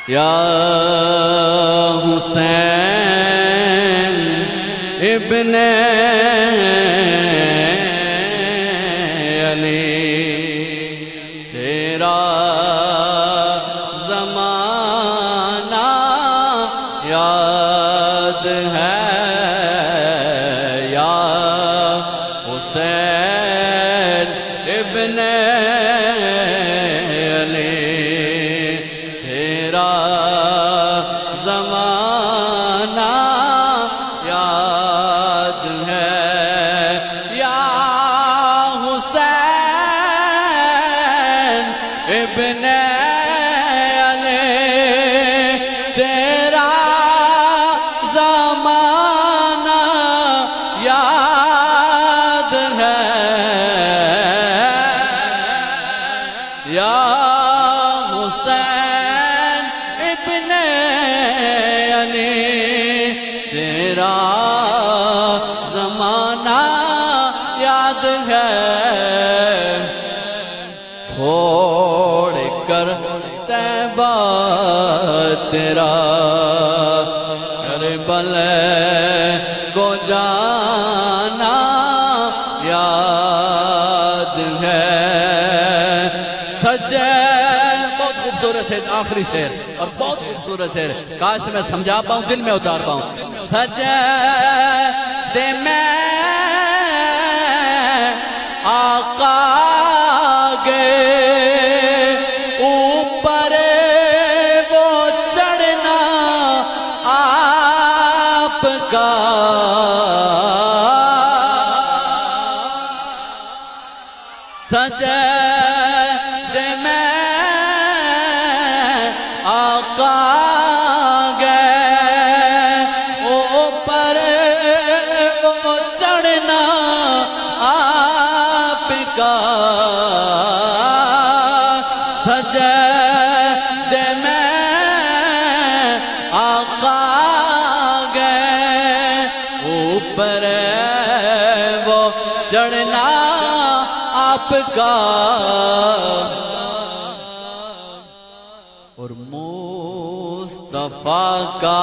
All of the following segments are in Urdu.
یا حسین ابن علی تیرا زمانہ یاد ہے یا حسین ابن علی تیرا زمانہ یاد ہے یا حسین ابن علی تیرا زمانہ یاد ہے یا حسین ابن علی تیرا زمانہ یاد ہے چھوڑ کر طیبہ تیرا کربل کو جانا یاد ہے سجے بہت خوبصورت شعر آخری شعر اور بہت خوبصورت شعر کاش میں سمجھا پاؤں دل میں اتار پاؤں سجے دے میں آقا گے اوپر وہ چڑھنا آپ کا سجدے میں آقا گئے اوپر وہ چڑھنا آپ کا سجدے میں آقا گئے اوپر وہ چڑھنا آپ کا اور مصطفیٰ کا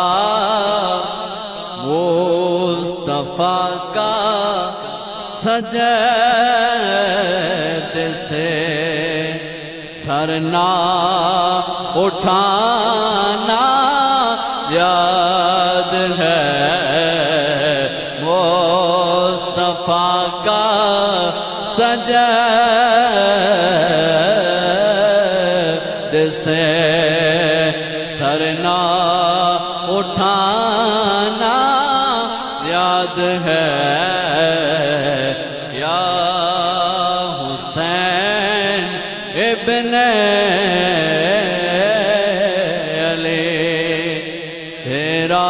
سجد سے سر نہ اٹھانا یاد ہے مصطفیٰ کا سجد سے سر نہ اٹھانا یاد ہے یا حسین ابن علی تیرا